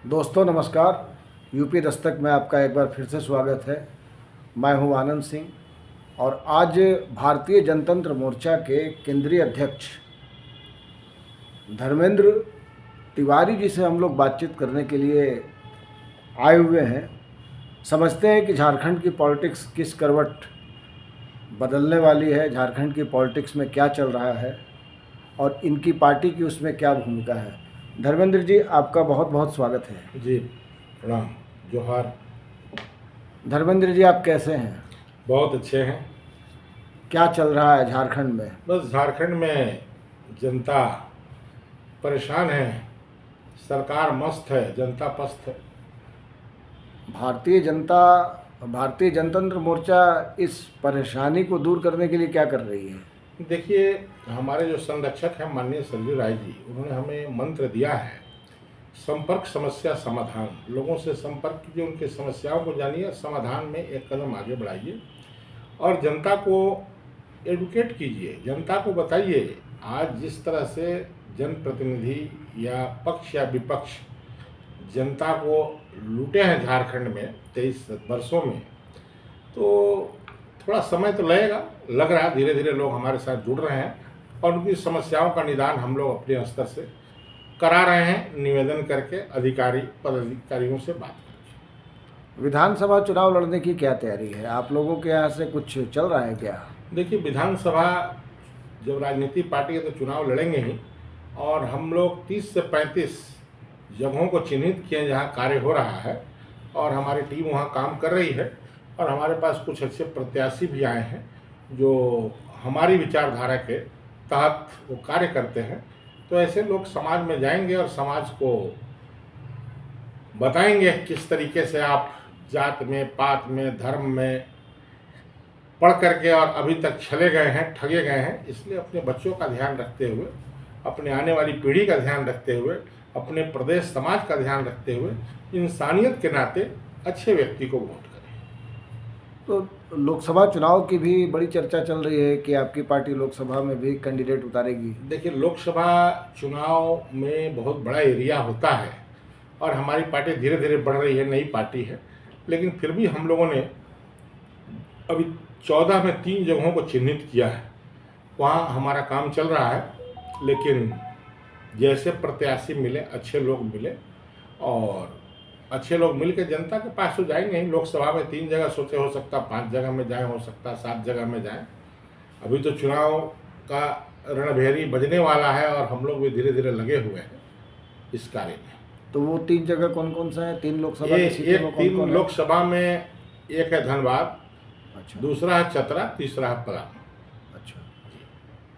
दोस्तों नमस्कार। यूपी दस्तक में आपका एक बार फिर से स्वागत है। मैं हूं आनंद सिंह और आज भारतीय जनतंत्र मोर्चा के केंद्रीय अध्यक्ष धर्मेंद्र तिवारी जी से हम लोग बातचीत करने के लिए आए हुए हैं। समझते हैं कि झारखंड की पॉलिटिक्स किस करवट बदलने वाली है, झारखंड की पॉलिटिक्स में क्या चल रहा है और इनकी पार्टी की उसमें क्या भूमिका है। धर्मेंद्र जी, आपका बहुत बहुत स्वागत है। जी प्रणाम, जोहार। धर्मेंद्र जी, आप कैसे हैं? बहुत अच्छे हैं। क्या चल रहा है झारखंड में? बस झारखंड में जनता परेशान है, सरकार मस्त है, जनता पस्त है। भारतीय जनतंत्र मोर्चा इस परेशानी को दूर करने के लिए क्या कर रही है? देखिए, हमारे जो संरक्षक हैं माननीय संजय राय जी, उन्होंने हमें मंत्र दिया है संपर्क समस्या समाधान। लोगों से संपर्क कीजिए, उनकी समस्याओं को जानिए, समाधान में एक कदम आगे बढ़ाइए और जनता को एडुकेट कीजिए, जनता को बताइए। आज जिस तरह से जनप्रतिनिधि या पक्ष या विपक्ष जनता को लूटे हैं झारखंड में 23 वर्षों में, तो थोड़ा समय तो लगेगा। लग रहा है धीरे धीरे लोग हमारे साथ जुड़ रहे हैं और उनकी समस्याओं का निदान हम लोग अपने स्तर से करा रहे हैं, निवेदन करके, अधिकारी पदाधिकारियों से बात करके। विधानसभा चुनाव लड़ने की क्या तैयारी है? आप लोगों के यहाँ से कुछ चल रहा है क्या? देखिए, विधानसभा जब राजनीतिक पार्टी है तो चुनाव लड़ेंगे ही, और हम लोग 30 से 35 जगहों को चिन्हित किए जहाँ कार्य हो रहा है और हमारी टीम वहाँ काम कर रही है और हमारे पास कुछ अच्छे प्रत्याशी भी आए हैं जो हमारी विचारधारा के तहत वो कार्य करते हैं। तो ऐसे लोग समाज में जाएंगे और समाज को बताएंगे किस तरीके से आप जात में, पात में, धर्म में पढ़ करके और अभी तक छले गए हैं, ठगे गए हैं। इसलिए अपने बच्चों का ध्यान रखते हुए, अपने आने वाली पीढ़ी का ध्यान रखते हुए, अपने प्रदेश समाज का ध्यान रखते हुए इंसानियत के नाते अच्छे व्यक्ति को वोट करें। तो लोकसभा चुनाव की भी बड़ी चर्चा चल रही है कि आपकी पार्टी लोकसभा में भी कैंडिडेट उतारेगी। देखिए, लोकसभा चुनाव में बहुत बड़ा एरिया होता है और हमारी पार्टी धीरे धीरे बढ़ रही है, नई पार्टी है, लेकिन फिर भी हम लोगों ने अभी 14 में 3 जगहों को चिन्हित किया है। वहाँ हमारा काम चल रहा है, लेकिन जैसे प्रत्याशी मिले, अच्छे लोग मिले और अच्छे लोग मिल के जनता के पास तो जाएंगे ही। लोकसभा में 3 जगह सोचे, हो सकता 5 जगह में जाए, हो सकता 7 जगह में जाए। अभी तो चुनाव का रणभेरी बजने वाला है और हम लोग भी धीरे धीरे लगे हुए हैं इस कार्य में। तो वो 3 जगह कौन कौन सा है? 3 लोकसभा की सीटों में कौन कौन है? लोकसभा में एक है धनबाद, अच्छा, दूसरा है चतरा, तीसरा है पलामू। अच्छा।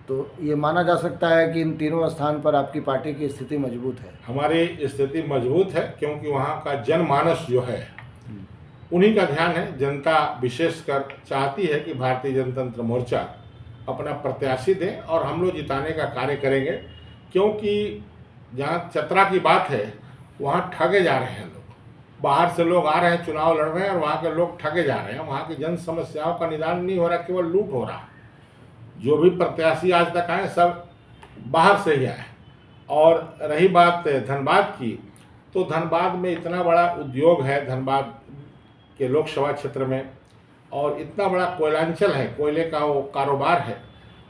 तो ये माना जा सकता है कि इन तीनों स्थान पर आपकी पार्टी की स्थिति मजबूत है। हमारी स्थिति मजबूत है क्योंकि वहाँ का जनमानस जो है उन्हीं का ध्यान है। जनता विशेषकर चाहती है कि भारतीय जनतंत्र मोर्चा अपना प्रत्याशी दे और हम लोग जिताने का कार्य करेंगे, क्योंकि जहाँ चतरा की बात है वहाँ ठगे जा रहे हैं लोग। बाहर से लोग आ रहे हैं, चुनाव लड़ रहे हैं और वहाँ के लोग ठगे जा रहे हैं। वहाँ की जन समस्याओं का निदान नहीं हो रहा, केवल लूट हो रहा है। जो भी प्रत्याशी आज तक आए सब बाहर से ही आए। और रही बात धनबाद की, तो धनबाद में इतना बड़ा उद्योग है, धनबाद के लोकसभा क्षेत्र में, और इतना बड़ा कोयलांचल है, कोयले का वो कारोबार है।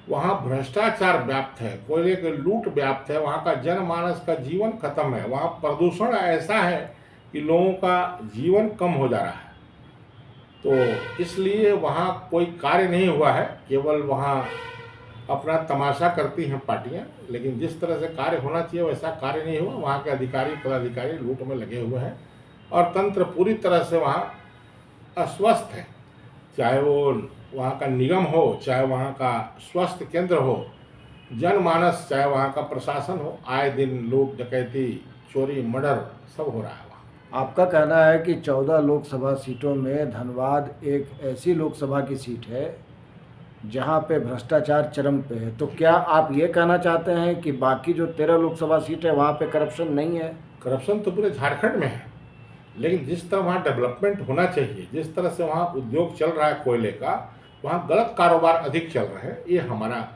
वहाँ भ्रष्टाचार व्याप्त है, कोयले के लूट व्याप्त है, वहाँ का जनमानस का जीवन खत्म है। वहाँ प्रदूषण ऐसा है कि लोगों का जीवन कम हो जा रहा है। तो इसलिए वहाँ कोई कार्य नहीं हुआ है, केवल वहाँ अपना तमाशा करती हैं पार्टियाँ, लेकिन जिस तरह से कार्य होना चाहिए वैसा कार्य नहीं हुआ। वहाँ के अधिकारी पदाधिकारी लूट में लगे हुए हैं और तंत्र पूरी तरह से वहाँ अस्वस्थ है। चाहे वो वहाँ का निगम हो, चाहे वहाँ का स्वास्थ्य केंद्र हो, जनमानस, चाहे वहाँ का प्रशासन हो, आए दिन लूट, डकैती, चोरी, मर्डर सब हो रहा है वहाँ। आपका कहना है कि 14 लोकसभा सीटों में धनबाद एक ऐसी लोकसभा की सीट है जहां पे भ्रष्टाचार चरम पे है। तो क्या आप ये कहना चाहते हैं कि बाकी जो 13 लोकसभा सीट है वहां पे करप्शन नहीं है? करप्शन तो पूरे झारखंड में है, लेकिन जिस तरह वहाँ डेवलपमेंट होना चाहिए, जिस तरह से वहाँ उद्योग चल रहा है कोयले का, वहाँ गलत कारोबार अधिक चल रहे हैं। ये हमारा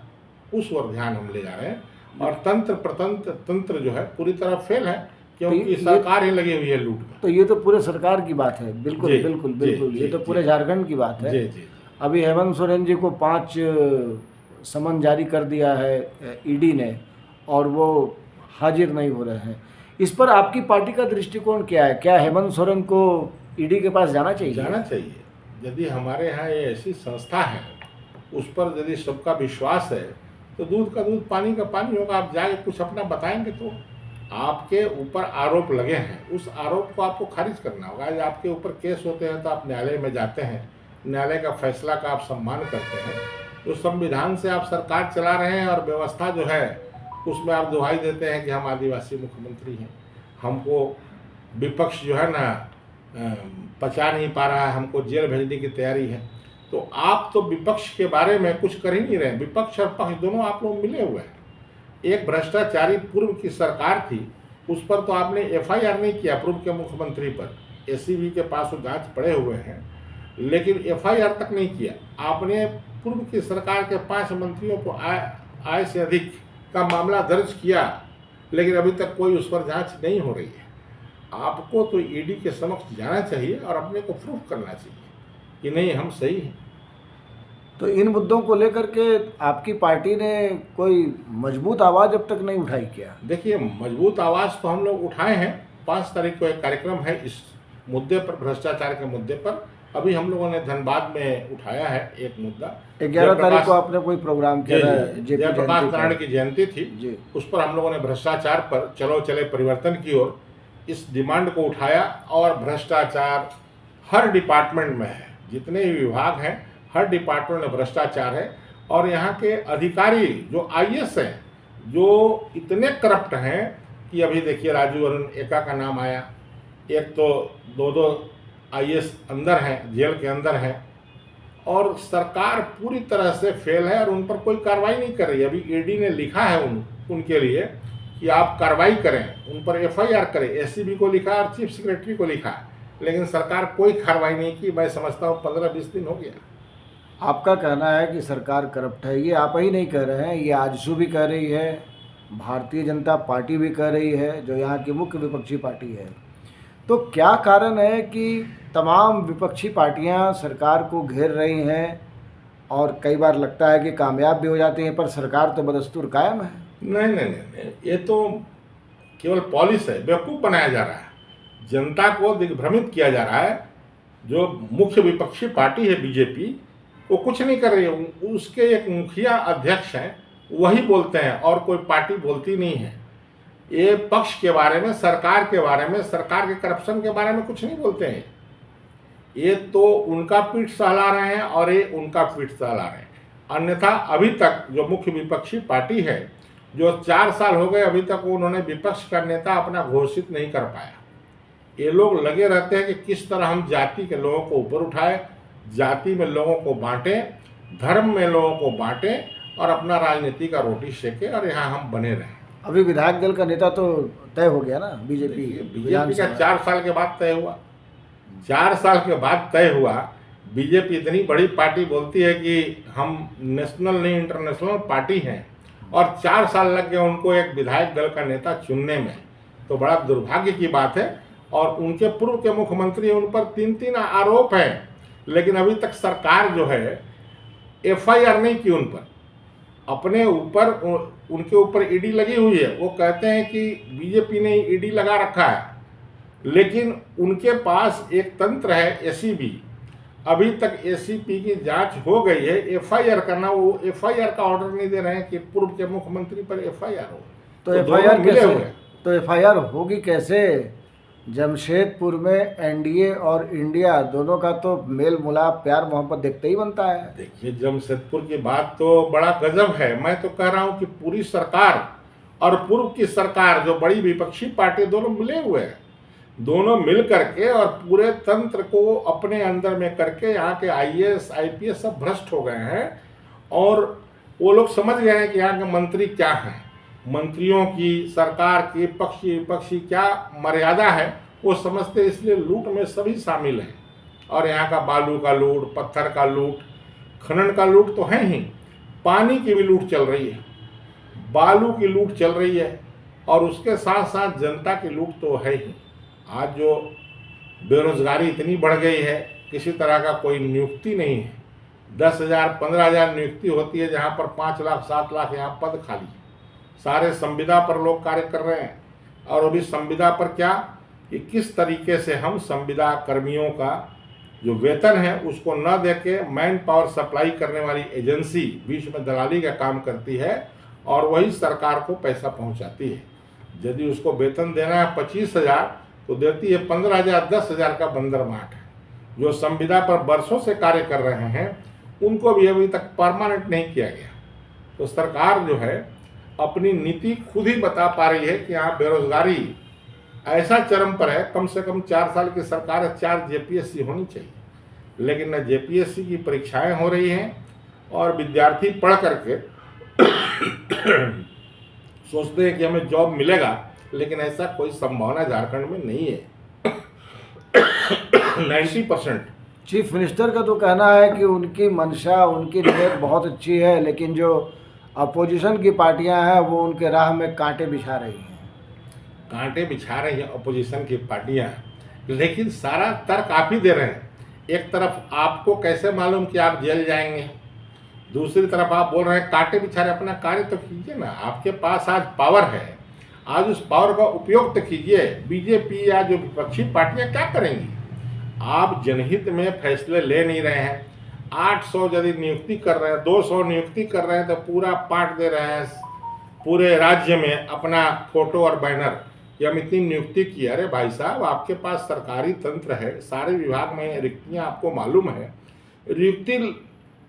उस ओर ध्यान हम ले जा रहे हैं और तंत्र जो है पूरी तरह फेल है, क्योंकि सरकार ही लगी हुई है लूट में। तो ये तो पूरे सरकार की बात है, बिल्कुल जी, बिल्कुल जी, बिल्कुल, ये जी, तो पूरे जी। झारखंड की बात है। जी जी। अभी हेमंत सोरेन जी को 5 समन जारी कर दिया है ईडी ने, और वो हाजिर नहीं हो रहे हैं। इस पर आपकी पार्टी का दृष्टिकोण क्या है? क्या हेमंत सोरेन को ईडी के पास जाना चाहिए? जाना चाहिए। यदि हमारे यहाँ ये ऐसी संस्था है, उस पर यदि सबका विश्वास है, तो दूध का दूध पानी का पानी होगा। आप जाके कुछ अपना बताएंगे तो आपके ऊपर आरोप लगे हैं, उस आरोप को आपको खारिज करना होगा। आज आपके ऊपर केस होते हैं तो आप न्यायालय में जाते हैं, न्यायालय का फैसला का आप सम्मान करते हैं। तो संविधान से आप सरकार चला रहे हैं और व्यवस्था जो है उसमें आप दुहाई देते हैं कि हम आदिवासी मुख्यमंत्री हैं, हमको विपक्ष जो है ना पचा नहीं पा रहा है, हमको जेल भेजने की तैयारी है। तो आप तो विपक्ष के बारे में कुछ कर ही नहीं रहे। विपक्ष और पक्ष दोनों आप लोग मिले हुए हैं। एक भ्रष्टाचारी पूर्व की सरकार थी, उस पर तो आपने एफआईआर नहीं किया, पूर्व के मुख्यमंत्री पर। एसीबी के पास वो जांच पड़े हुए हैं, लेकिन एफआईआर तक नहीं किया। आपने पूर्व की सरकार के 5 मंत्रियों को आय से अधिक का मामला दर्ज किया, लेकिन अभी तक कोई उस पर जांच नहीं हो रही है। आपको तो ईडी के समक्ष जाना चाहिए और अपने को प्रूफ करना चाहिए कि नहीं हम सही हैं। तो इन मुद्दों को लेकर के आपकी पार्टी ने कोई मजबूत आवाज़ अब तक नहीं उठाई क्या? देखिए, मजबूत आवाज़ तो हम लोग उठाए हैं। 5 तारीख को एक कार्यक्रम है इस मुद्दे पर, भ्रष्टाचार के मुद्दे पर। अभी हम लोगों ने धनबाद में उठाया है एक मुद्दा। 11 तारीख को आपने कोई प्रोग्राम किया था, जयप्रकाश नारायण की जयंती थी जी। उस पर हम लोगों ने भ्रष्टाचार पर चलो चले परिवर्तन की ओर इस डिमांड को उठाया। और भ्रष्टाचार हर डिपार्टमेंट में है, जितने भी विभाग हैं हर डिपार्टमेंट में भ्रष्टाचार है। और यहाँ के अधिकारी जो आईएएस हैं, जो इतने करप्ट हैं कि अभी देखिए राजू अरुण एका का नाम आया, एक तो 2 आईएएस अंदर हैं, जेल के अंदर हैं, और सरकार पूरी तरह से फेल है और उन पर कोई कार्रवाई नहीं कर रही है। अभी ईडी ने लिखा है उनके लिए कि आप कार्रवाई करें, उन पर एफआईआर करें। एसीबी को लिखा और चीफ सेक्रेटरी को लिखा, लेकिन सरकार कोई कार्रवाई नहीं की। मैं समझता हूँ 15-20 दिन हो गया। आपका कहना है कि सरकार करप्ट है, ये आप ही नहीं कह रहे हैं, ये आजसू भी कह रही है, भारतीय जनता पार्टी भी कह रही है, जो यहाँ की मुख्य विपक्षी पार्टी है। तो क्या कारण है कि तमाम विपक्षी पार्टियां सरकार को घेर रही हैं और कई बार लगता है कि कामयाब भी हो जाती हैं, पर सरकार तो बदस्तूर कायम है? नहीं, ये तो केवल पॉलिस है, बेवकूफ़ बनाया जा रहा है, जनता को दिग्भ्रमित किया जा रहा है। जो मुख्य विपक्षी पार्टी है बीजेपी, वो कुछ नहीं कर रही है। उसके एक मुखिया अध्यक्ष हैं, वही बोलते हैं और कोई पार्टी बोलती नहीं है। ये पक्ष के बारे में, सरकार के बारे में, सरकार के करप्शन के बारे में कुछ नहीं बोलते हैं। ये तो उनका पीठ सहला रहे हैं और ये उनका पीठ सहला रहे हैं। अन्यथा अभी तक जो मुख्य विपक्षी पार्टी है, जो 4 साल हो गए, अभी तक उन्होंने विपक्ष का नेता अपना घोषित नहीं कर पाया। ये लोग लगे रहते हैं कि किस तरह हम जाति के लोगों को ऊपर उठाए, जाति में लोगों को बांटें, धर्म में लोगों को बांटें और अपना राजनीति का रोटी सेके और यहाँ हम बने रहें। अभी विधायक दल का नेता तो तय हो गया ना, बीजेपी का 4 साल के बाद तय हुआ। 4 साल के बाद तय हुआ। बीजेपी इतनी बड़ी पार्टी बोलती है कि हम नेशनल नहीं इंटरनेशनल पार्टी हैं, और 4 साल लग गए उनको एक विधायक दल का नेता चुनने में। तो बड़ा दुर्भाग्य की बात है। और उनके पूर्व के मुख्यमंत्री, उन पर 3-3 आरोप हैं, लेकिन अभी तक सरकार जो है एफआईआर नहीं की उन पर। अपने ऊपर उनके ऊपर ईडी लगी हुई है। वो कहते हैं कि बीजेपी ने ईडी लगा रखा है, लेकिन उनके पास एक तंत्र है एसीबी। अभी तक एसीपी की जांच हो गई है, एफआईआर करना, वो एफआईआर का ऑर्डर नहीं दे रहे हैं कि पूर्व के मुख्यमंत्री पर एफआईआर हो। तो एफआईआर कैसे? तो एफआईआर होगी कैसे? जमशेदपुर में एनडीए और इंडिया दोनों का तो मेल मुलाप, प्यार मोहब्बत देखते ही बनता है। देखिए, जमशेदपुर की बात तो बड़ा गजब है। मैं तो कह रहा हूँ कि पूरी सरकार और पूर्व की सरकार, जो बड़ी विपक्षी पार्टी, दोनों मिले हुए हैं। दोनों मिल करके और पूरे तंत्र को अपने अंदर में करके यहाँ के आईएएस आईपीएस सब भ्रष्ट हो गए हैं। और वो लोग समझ गए हैं कि यहाँ के मंत्री क्या हैं, मंत्रियों की, सरकार की, पक्षी विपक्षी क्या मर्यादा है, वो समझते, इसलिए लूट में सभी शामिल हैं। और यहाँ का बालू का लूट, पत्थर का लूट, खनन का लूट तो है ही, पानी की भी लूट चल रही है, बालू की लूट चल रही है, और उसके साथ साथ जनता की लूट तो है ही। आज जो बेरोजगारी इतनी बढ़ गई है, किसी तरह का कोई नियुक्ति नहीं है। 10,000 15,000 नियुक्ति होती है, जहाँ पर 5 लाख 7 लाख यहाँ पद खाली। सारे संविदा पर लोग कार्य कर रहे हैं, और अभी संविदा पर क्या कि किस तरीके से हम संविदा कर्मियों का जो वेतन है उसको न देके मैन पावर सप्लाई करने वाली एजेंसी बीच में दलाली का काम करती है, और वही सरकार को पैसा पहुंचाती है। यदि उसको वेतन देना है 25,000 तो देती है 15,000 10,000 का बंदरमाट है। जो संविदा पर बरसों से कार्य कर रहे हैं उनको भी अभी तक परमानेंट नहीं किया गया। तो सरकार जो है अपनी नीति खुद ही बता पा रही है कि यहाँ बेरोजगारी ऐसा चरम पर है। कम से कम 4 साल की सरकार है, 4 जेपीएससी होनी चाहिए, लेकिन न जेपीएससी की परीक्षाएं हो रही हैं, और विद्यार्थी पढ़ करके सोचते हैं कि हमें जॉब मिलेगा, लेकिन ऐसा कोई संभावना झारखंड में नहीं है। 90%। चीफ मिनिस्टर का तो कहना है कि उनकी मंशा, उनकी नीयत बहुत अच्छी है, लेकिन जो अपोजिशन की पार्टियां हैं वो उनके राह में कांटे बिछा रही हैं। कांटे बिछा रही है अपोजिशन की पार्टियां, लेकिन सारा तर्क आप ही दे रहे हैं। एक तरफ आपको कैसे मालूम कि आप जेल जाएंगे, दूसरी तरफ आप बोल रहे हैं कांटे बिछा रहे। अपना कार्य तो कीजिए ना, आपके पास आज पावर है, आज उस पावर का उपयोग तो कीजिए। बीजेपी या जो विपक्षी पार्टियां क्या करेंगी? आप जनहित में फैसले ले नहीं रहे हैं। 800 यदि नियुक्ति कर रहे हैं, 200 नियुक्ति कर रहे हैं, तो पूरा पाठ दे रहे हैं पूरे राज्य में अपना फोटो और बैनर कि हम इतनी नियुक्ति की। अरे भाई साहब, आपके पास सरकारी तंत्र है, सारे विभाग में रिक्तियां आपको मालूम है। नियुक्ति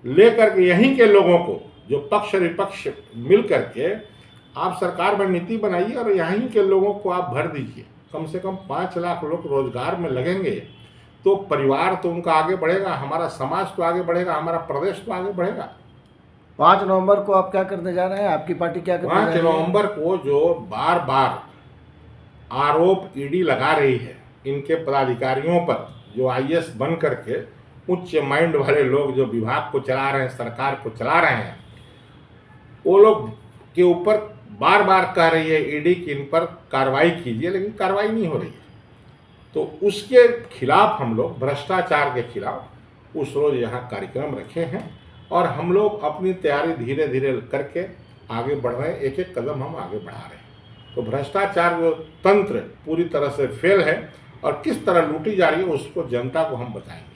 लेकर के यहीं के लोगों को, जो पक्ष विपक्ष मिल करके आप सरकार में नीति बनाइए, और यहीं के लोगों को आप भर दीजिए। कम से कम 5 लाख लोग रोजगार में लगेंगे तो परिवार तो उनका आगे बढ़ेगा, हमारा समाज तो आगे बढ़ेगा, हमारा प्रदेश तो आगे बढ़ेगा। 5 नवंबर को आप क्या करने जा रहे हैं? आपकी पार्टी क्या करने जा रही है? 5 नवंबर को जो बार बार आरोप ईडी लगा रही है इनके पदाधिकारियों पर, जो आईएएस बन करके उच्च माइंड वाले लोग जो विभाग को चला रहे हैं, सरकार को चला रहे हैं, वो लोग के ऊपर बार बार कह रही है ईडी कि इन पर कार्रवाई कीजिए, लेकिन कार्रवाई नहीं हो रही है। तो उसके खिलाफ हम लोग, भ्रष्टाचार के खिलाफ उस रोज यहाँ कार्यक्रम रखे हैं, और हम लोग अपनी तैयारी धीरे धीरे करके आगे बढ़ रहे हैं। एक एक कदम हम आगे बढ़ा रहे हैं। तो भ्रष्टाचार जो तंत्र पूरी तरह से फेल है, और किस तरह लूटी जा रही है उसको जनता को हम बताएंगे।